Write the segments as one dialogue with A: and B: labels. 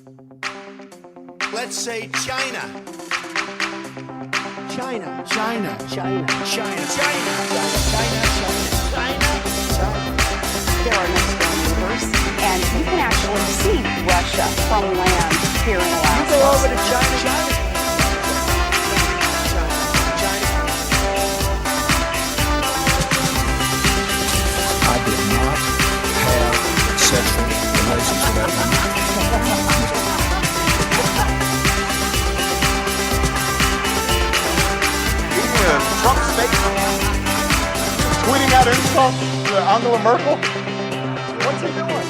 A: Let's say China.
B: China.
A: China.
B: China.
A: China. China. China.
B: There are no storm neighbors, and you can actually see Russia from land here in Alaska.
A: You go over to China.
C: I did not have sexual relations with that woman.
D: Trump's face, tweeting out insults to Angela Merkel. What's he doing?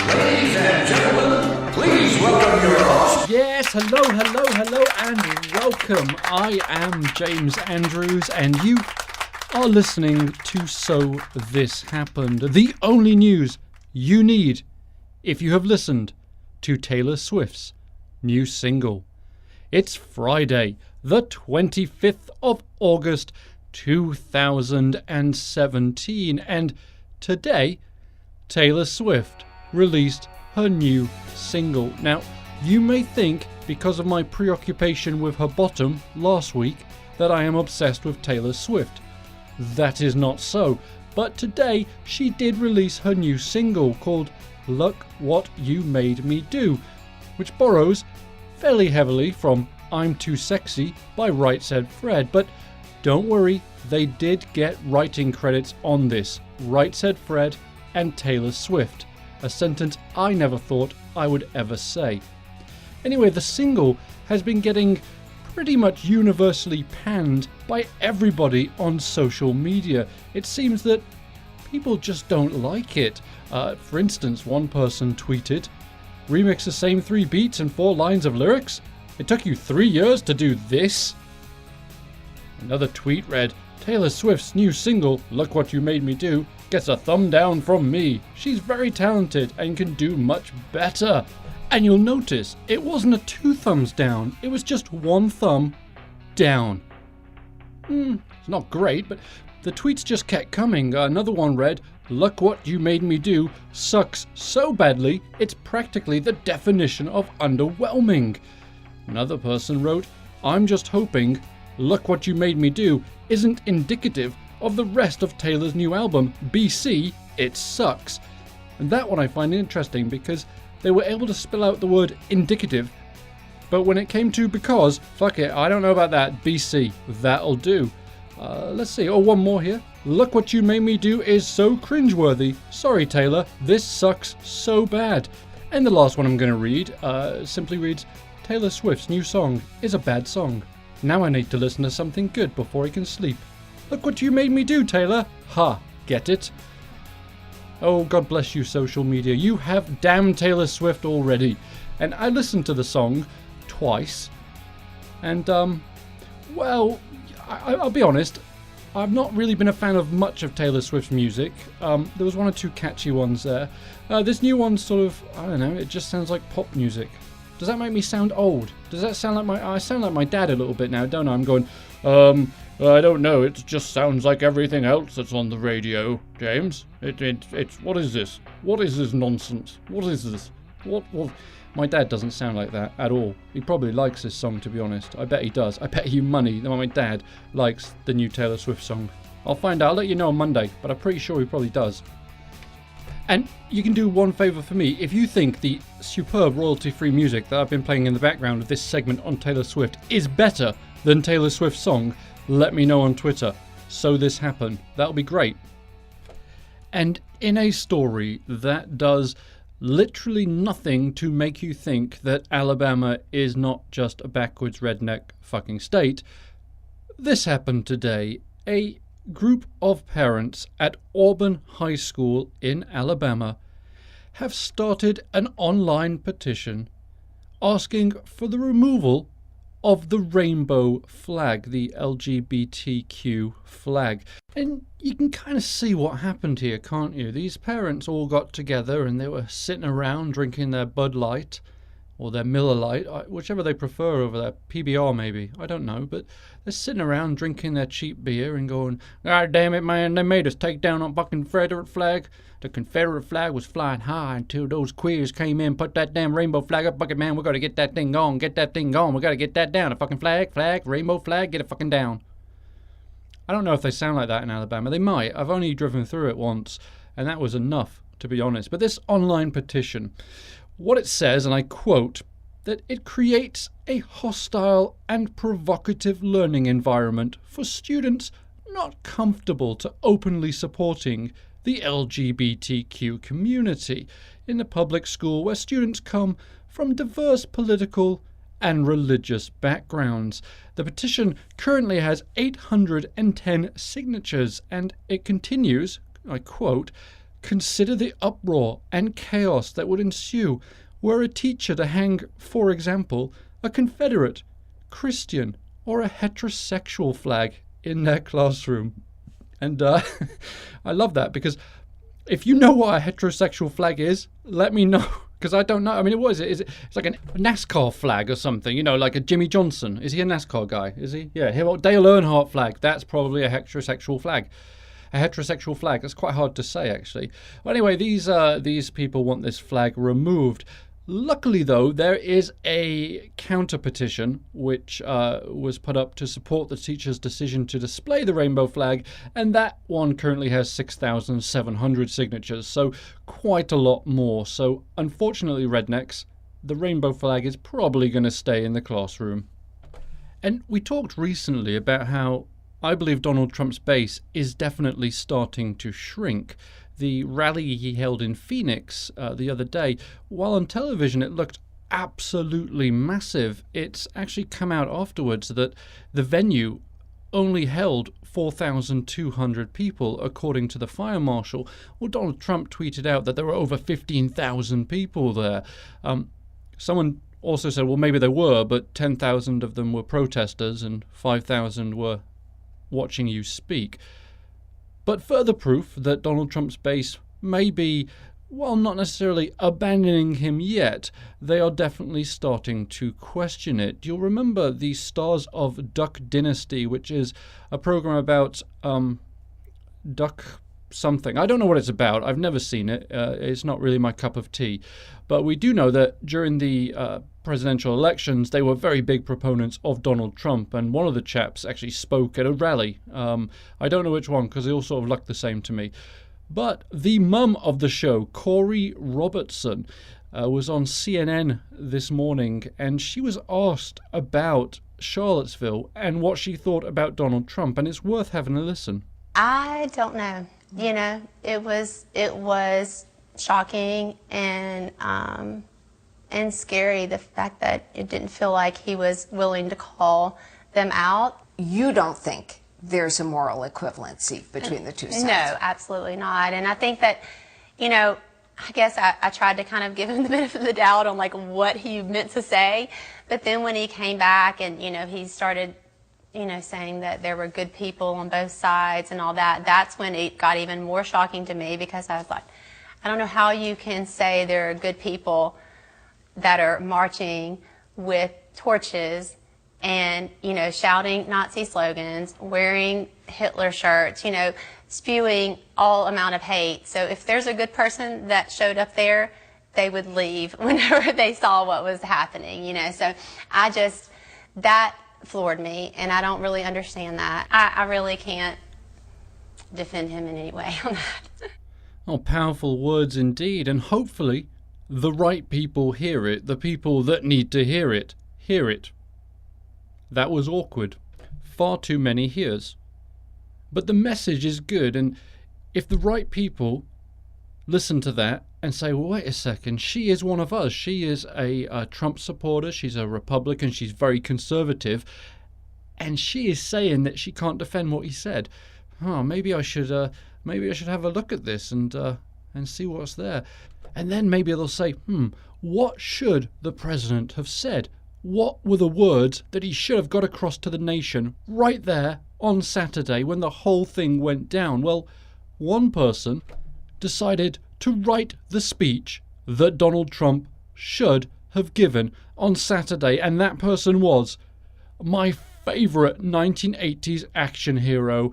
E: Ladies and gentlemen, please welcome your host.
F: Yes, hello, and welcome. I am James Andrews, and you are listening to So This Happened, the only news you need if you have listened to Taylor Swift's new single. It's Friday, the 25th of August, 2017, and today, Taylor Swift released her new single. Now, you may think, because of my preoccupation with her bottom last week, that I am obsessed with Taylor Swift. That is not so, but today she did release her new single called Look What You Made Me Do, which borrows fairly heavily from I'm Too Sexy by Right Said Fred, but don't worry, they did get writing credits on this. Right Said Fred and Taylor Swift, a sentence I never thought I would ever say. Anyway, the single has been getting pretty much universally panned by everybody on social media. It seems that people just don't like it. For instance, one person tweeted, "Remix the same 3 beats and 4 lines of lyrics? It took you 3 years to do this?" Another tweet read, "Taylor Swift's new single, Look What You Made Me Do, gets a thumb down from me. She's very talented and can do much better." And you'll notice, it wasn't a 2 thumbs down, it was just 1 thumb down. It's not great, but the tweets just kept coming. Another one read, "Look What You Made Me Do sucks so badly, it's practically the definition of underwhelming." Another person wrote, "I'm just hoping Look What You Made Me Do isn't indicative of the rest of Taylor's new album, BC, It Sucks." And that one I find interesting because they were able to spell out the word indicative, but when it came to because, fuck it, I don't know about that, BC, that'll do. Let's see, one more here. "Look What You Made Me Do is so cringeworthy. Sorry Taylor, this sucks so bad." And the last one I'm going to read simply reads, "Taylor Swift's new song is a bad song. Now I need to listen to something good before I can sleep. Look what you made me do, Taylor. Ha, get it?" Oh, God bless you, social media. You have damned Taylor Swift already. And I listened to the song twice. And, well, I'll be honest, I've not really been a fan of much of Taylor Swift's music. There was 1 or 2 catchy ones there. This new one's sort of, I don't know, it just sounds like pop music. Does that make me sound old? Does that sound like I sound like my dad a little bit now, don't I? I'm going, I don't know, it just sounds like everything else that's on the radio, James. It's, what is this? What is this nonsense? What is this? What? My dad doesn't sound like that at all. He probably likes this song, to be honest. I bet he does. I bet you money that my dad likes the new Taylor Swift song. I'll find out. I'll let you know on Monday, but I'm pretty sure he probably does. And you can do one favour for me. If you think the superb royalty-free music that I've been playing in the background of this segment on Taylor Swift is better than Taylor Swift's song, let me know on Twitter. So This Happened. That'll be great. And in a story that does literally nothing to make you think that Alabama is not just a backwards redneck fucking state, this happened today. A group of parents at Auburn High School in Alabama have started an online petition asking for the removal of the rainbow flag, the LGBTQ flag. And you can kind of see what happened here, can't you? These parents all got together and they were sitting around drinking their Bud Light, or their Miller Lite, whichever they prefer over their PBR maybe, I don't know, but they're sitting around drinking their cheap beer and going, God damn it, man, they made us take down a fucking Confederate flag. The Confederate flag was flying high until those queers came in, put that damn rainbow flag up, bucket man, we gotta get that thing going, we gotta get that down, a fucking flag, rainbow flag, get it fucking down. I don't know if they sound like that in Alabama. They might. I've only driven through it once, and that was enough, to be honest. But this online petition, what it says, and I quote, that it creates a hostile and provocative learning environment for students not comfortable to openly supporting the LGBTQ community in the public school where students come from diverse political and religious backgrounds. The petition currently has 810 signatures, and it continues, I quote, consider the uproar and chaos that would ensue were a teacher to hang, for example, a Confederate, Christian, or a heterosexual flag in their classroom. And I love that, because if you know what a heterosexual flag is, let me know. Because I don't know. I mean, what is it? It's like a NASCAR flag or something, like a Jimmy Johnson. Is he a NASCAR guy? Is he? Yeah, Dale Earnhardt flag. That's probably a heterosexual flag. A heterosexual flag. That's quite hard to say, actually. Well, anyway, these people want this flag removed. Luckily, though, there is a counter petition which was put up to support the teacher's decision to display the rainbow flag, and that one currently has 6,700 signatures, so quite a lot more. So, unfortunately, rednecks, the rainbow flag is probably going to stay in the classroom. And we talked recently about how I believe Donald Trump's base is definitely starting to shrink. The rally he held in Phoenix the other day, while on television it looked absolutely massive, it's actually come out afterwards that the venue only held 4,200 people, according to the fire marshal. Well, Donald Trump tweeted out that there were over 15,000 people there. Someone also said, well, maybe there were, but 10,000 of them were protesters and 5,000 were watching you speak. But further proof that Donald Trump's base may be, while not necessarily abandoning him yet, they are definitely starting to question it. You'll remember the Stars of Duck Dynasty, which is a program about duck something. I don't know what it's about. I've never seen it. It's not really my cup of tea. But we do know that during the presidential elections, they were very big proponents of Donald Trump, and one of the chaps actually spoke at a rally. I don't know which one, because they all sort of look the same to me. But the mum of the show, Corey Robertson, was on CNN this morning, and she was asked about Charlottesville and what she thought about Donald Trump, and it's worth having a listen.
G: I don't know. It was shocking and scary, the fact that it didn't feel like he was willing to call them out.
H: You don't think there's a moral equivalency between the two sides?
G: No, absolutely not. And I think that, I guess I tried to kind of give him the benefit of the doubt on what he meant to say. But then when he came back and, he started, saying that there were good people on both sides and all that, that's when it got even more shocking to me, because I was like, I don't know how you can say there are good people that are marching with torches and, shouting Nazi slogans, wearing Hitler shirts, spewing all amount of hate. So if there's a good person that showed up there, they would leave whenever they saw what was happening, So that floored me, and I don't really understand that. I really can't defend him in any way on that.
F: Oh, powerful words indeed, and hopefully the right people hear it, the people that need to hear it. That was awkward. Far too many hears. But the message is good, and if the right people listen to that and say, well, wait a second, she is one of us. She is a Trump supporter, she's a Republican, she's very conservative, and she is saying that she can't defend what he said. Maybe I should have a look at this and see what's there. And then maybe they'll say, what should the president have said? What were the words that he should have got across to the nation right there on Saturday when the whole thing went down? Well, one person decided to write the speech that Donald Trump should have given on Saturday, and that person was my favourite 1980s action hero,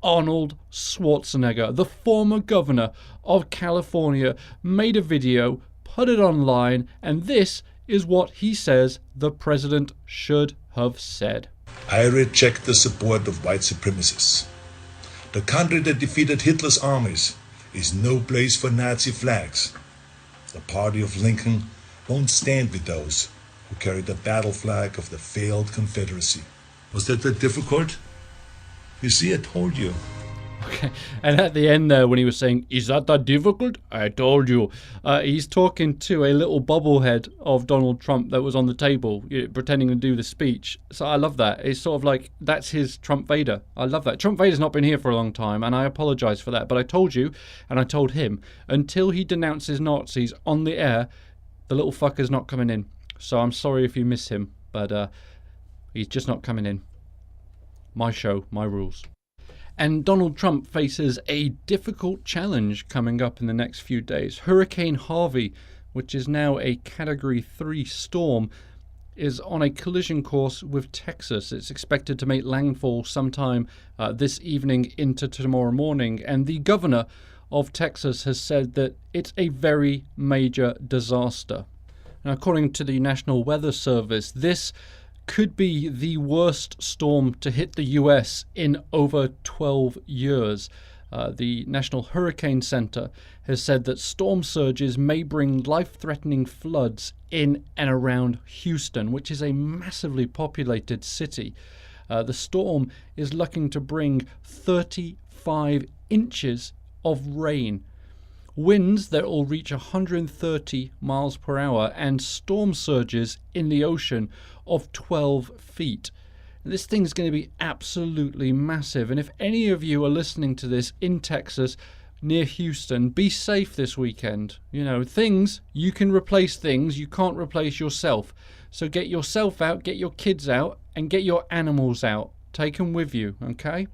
F: Arnold Schwarzenegger. The former governor of California made a video, put it online, and this is what he says the president should have said.
I: I reject the support of white supremacists. The country that defeated Hitler's armies is no place for Nazi flags. The party of Lincoln won't stand with those who carry the battle flag of the failed Confederacy. Was that difficult? You see, I told you.
F: Okay. And at the end there, when he was saying, "Is that difficult? I told you." He's talking to a little bobblehead of Donald Trump that was on the table, pretending to do the speech. So I love that. It's sort of like, that's his Trump Vader. I love that. Trump Vader's not been here for a long time, and I apologise for that. But I told you, and I told him, until he denounces Nazis on the air, the little fucker's not coming in. So I'm sorry if you miss him, but he's just not coming in. My show, my rules. And Donald Trump faces a difficult challenge coming up in the next few days. Hurricane Harvey, which is now a Category 3 storm, is on a collision course with Texas. It's expected to make landfall sometime this evening into tomorrow morning. And the governor of Texas has said that it's a very major disaster. Now, according to the National Weather Service, this could be the worst storm to hit the US in over 12 years. The National Hurricane Center has said that storm surges may bring life-threatening floods in and around Houston, which is a massively populated city. The storm is looking to bring 35 inches of rain. Winds that will reach 130 miles per hour and storm surges in the ocean of 12 feet. This thing's going to be absolutely massive. And if any of you are listening to this in Texas, near Houston, be safe this weekend. You know, you can replace things, you can't replace yourself. So get yourself out, get your kids out, and get your animals out. Take them with you, okay?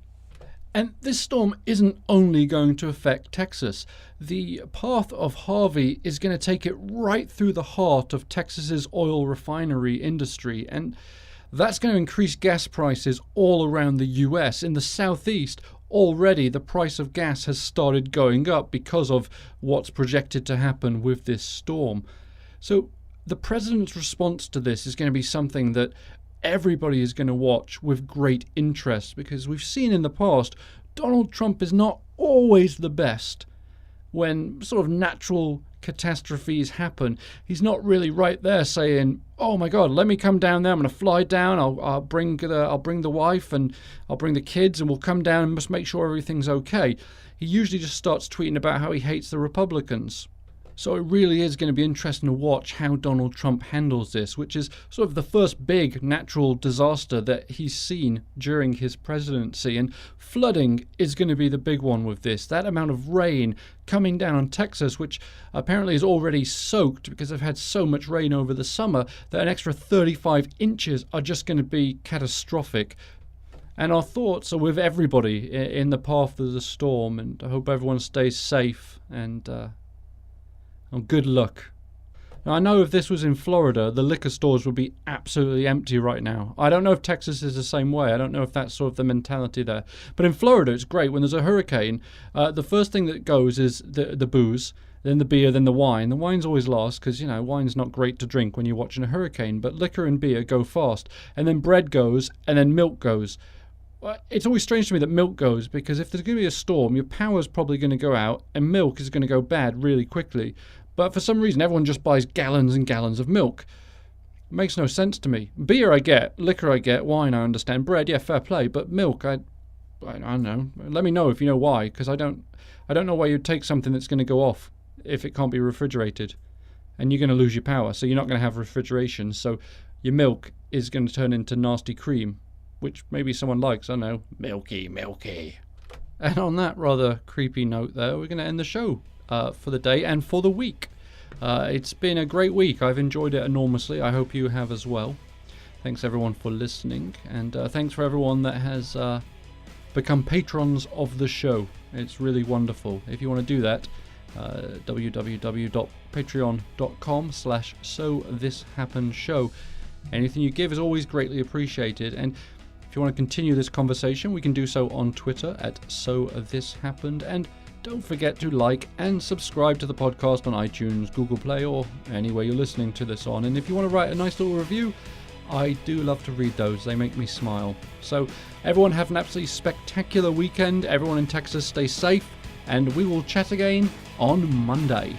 F: And this storm isn't only going to affect Texas. The path of Harvey is going to take it right through the heart of Texas's oil refinery industry, and that's going to increase gas prices all around the US. In the southeast, already the price of gas has started going up because of what's projected to happen with this storm. So the president's response to this is going to be something that everybody is going to watch with great interest, because we've seen in the past Donald Trump is not always the best when sort of natural catastrophes happen. He's not really right there saying, "Oh my God, let me come down there. I'm going to fly down. I'll bring the wife and I'll bring the kids and we'll come down and just make sure everything's okay." He usually just starts tweeting about how he hates the Republicans. So it really is going to be interesting to watch how Donald Trump handles this, which is sort of the first big natural disaster that he's seen during his presidency. And flooding is going to be the big one with this. That amount of rain coming down on Texas, which apparently is already soaked because they've had so much rain over the summer, that an extra 35 inches are just going to be catastrophic. And our thoughts are with everybody in the path of the storm, and I hope everyone stays safe and good luck. Now, I know if this was in Florida, the liquor stores would be absolutely empty right now. I don't know if Texas is the same way. I don't know if that's sort of the mentality there. But in Florida, it's great. When there's a hurricane, the first thing that goes is the booze, then the beer, then the wine. The wine's always last because, wine's not great to drink when you're watching a hurricane. But liquor and beer go fast. And then bread goes, and then milk goes. It's always strange to me that milk goes, because if there's going to be a storm, your power's probably going to go out, and milk is going to go bad really quickly. But for some reason, everyone just buys gallons and gallons of milk. It makes no sense to me. Beer I get, liquor I get, wine I understand, bread, yeah, fair play. But milk, I don't know. Let me know if you know why, because I don't know why you'd take something that's going to go off if it can't be refrigerated. And you're going to lose your power, so you're not going to have refrigeration. So your milk is going to turn into nasty cream, which maybe someone likes, I don't know. Milky, milky. And on that rather creepy note there, we're going to end the show. For the day and for the week. It's been a great week. I've enjoyed it enormously. I hope you have as well. Thanks everyone for listening, and thanks for everyone that has become patrons of the show. It's really wonderful. If you want to do that, www.patreon.com/SoThisHappenedShow. Anything you give is always greatly appreciated, and if you want to continue this conversation, we can do so on Twitter at SoThisHappened, and don't forget to like and subscribe to the podcast on iTunes, Google Play, or anywhere you're listening to this on. And if you want to write a nice little review, I do love to read those. They make me smile. So everyone have an absolutely spectacular weekend. Everyone in Texas stay safe, and we will chat again on Monday.